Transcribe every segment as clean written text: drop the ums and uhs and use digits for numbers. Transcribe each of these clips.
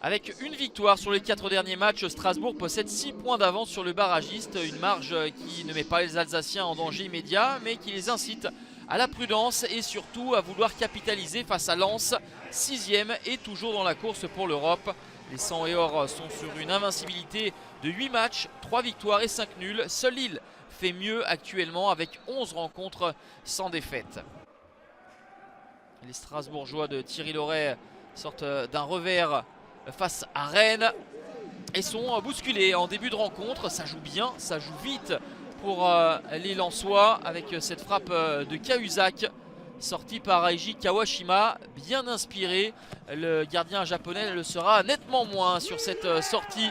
Avec une victoire sur les 4 derniers matchs, Strasbourg possède 6 points d'avance sur le barragiste. Une marge qui ne met pas les Alsaciens en danger immédiat, mais qui les incite à la prudence et surtout à vouloir capitaliser face à Lens, 6ème et toujours dans la course pour l'Europe. Les 100 et or sont sur une invincibilité de 8 matchs, 3 victoires et 5 nuls. Seul Lille fait mieux actuellement avec 11 rencontres sans défaite. Les Strasbourgeois de Thierry Loret sortent d'un revers face à Rennes et sont bousculés en début de rencontre. Ça joue bien, ça joue vite pour les Lensois avec cette frappe de Cahuzac sortie par Eiji Kawashima, bien inspiré. Le gardien japonais le sera nettement moins sur cette sortie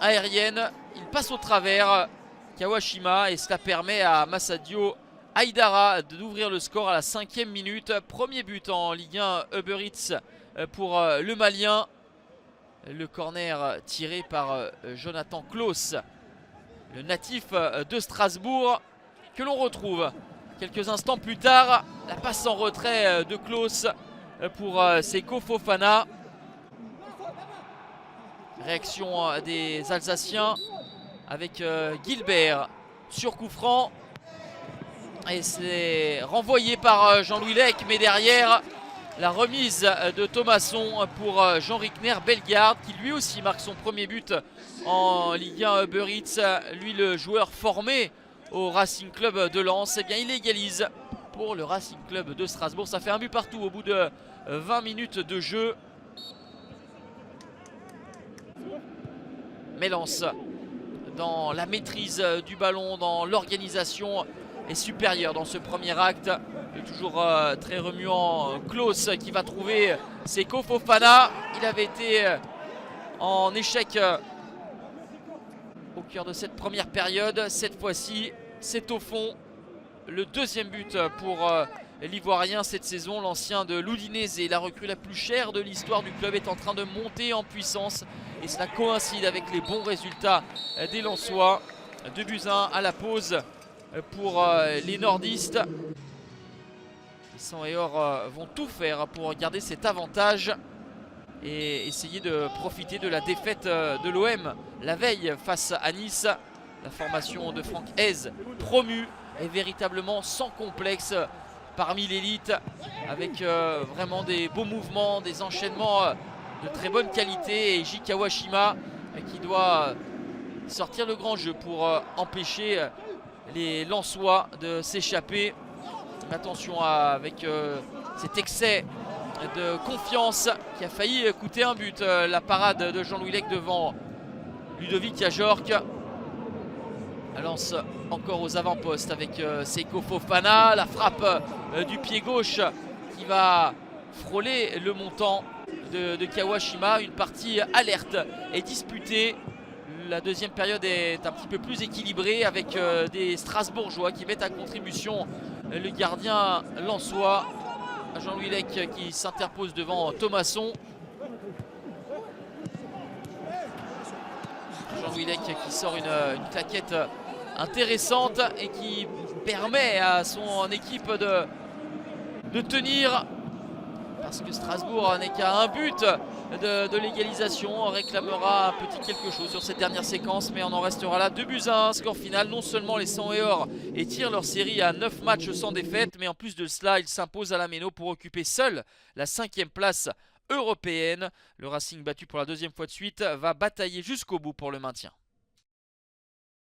aérienne. Il passe au travers Kawashima et cela permet à Massadio Haidara d'ouvrir le score à la 5e minute. Premier but en Ligue 1 Uber Eats pour le Malien. Le corner tiré par Jonathan Klaus, le natif de Strasbourg, que l'on retrouve quelques instants plus tard. La passe en retrait de Klaus pour Seko Fofana. Réaction des Alsaciens avec Gilbert sur coup franc. Et c'est renvoyé par Jean-Louis Lec, mais derrière la remise de Thomasson pour Jean Rickner Bellegarde, qui lui aussi marque son premier but en Ligue 1 Uber Eats. Lui, le joueur formé au Racing Club de Lens, eh bien, il égalise pour le Racing Club de Strasbourg. Ça fait un but partout au bout de 20 minutes de jeu. Mais Lens, dans la maîtrise du ballon, dans l'organisation, est supérieur dans ce premier acte. Et toujours très remuant Klaus qui va trouver Seko Fofana. Il avait été en échec au cœur de cette première période. Cette fois-ci, c'est au fond. Le deuxième but pour l'Ivoirien cette saison. L'ancien de l'Udinese, la recrue la plus chère de l'histoire du club, est en train de monter en puissance. Et cela coïncide avec les bons résultats des Lensois. 2-1 à la pause pour les nordistes. Les 100 et or vont tout faire pour garder cet avantage et essayer de profiter de la défaite de l'OM la veille face à Nice. La formation de Franck Hez, promue, est véritablement sans complexe parmi l'élite, avec vraiment des beaux mouvements, des enchaînements de très bonne qualité. Et Eiji Kawashima qui doit sortir le grand jeu pour empêcher les Lensois de s'échapper. Attention avec cet excès de confiance qui a failli coûter un but. La parade de Jean-Louis Lec devant Ludovic Ajorc. Lance encore aux avant-postes avec Seko Fofana. La frappe du pied gauche qui va frôler le montant de Kawashima. Une partie alerte et disputée. La deuxième période est un petit peu plus équilibrée avec des Strasbourgeois qui mettent à contribution le gardien lensois. Jean-Louis Lec qui s'interpose devant Thomasson. Jean-Louis Lec qui sort une claquette intéressante et qui permet à son équipe de tenir. Parce que Strasbourg n'est qu'à un but de l'égalisation. On réclamera un petit quelque chose sur cette dernière séquence, mais on en restera là. 2-1, score final. Non seulement les 100 et or étirent leur série à 9 matchs sans défaite, mais en plus de cela, ils s'imposent à la Méno pour occuper seul la 5e place européenne. Le Racing, battu pour la deuxième fois de suite, va batailler jusqu'au bout pour le maintien.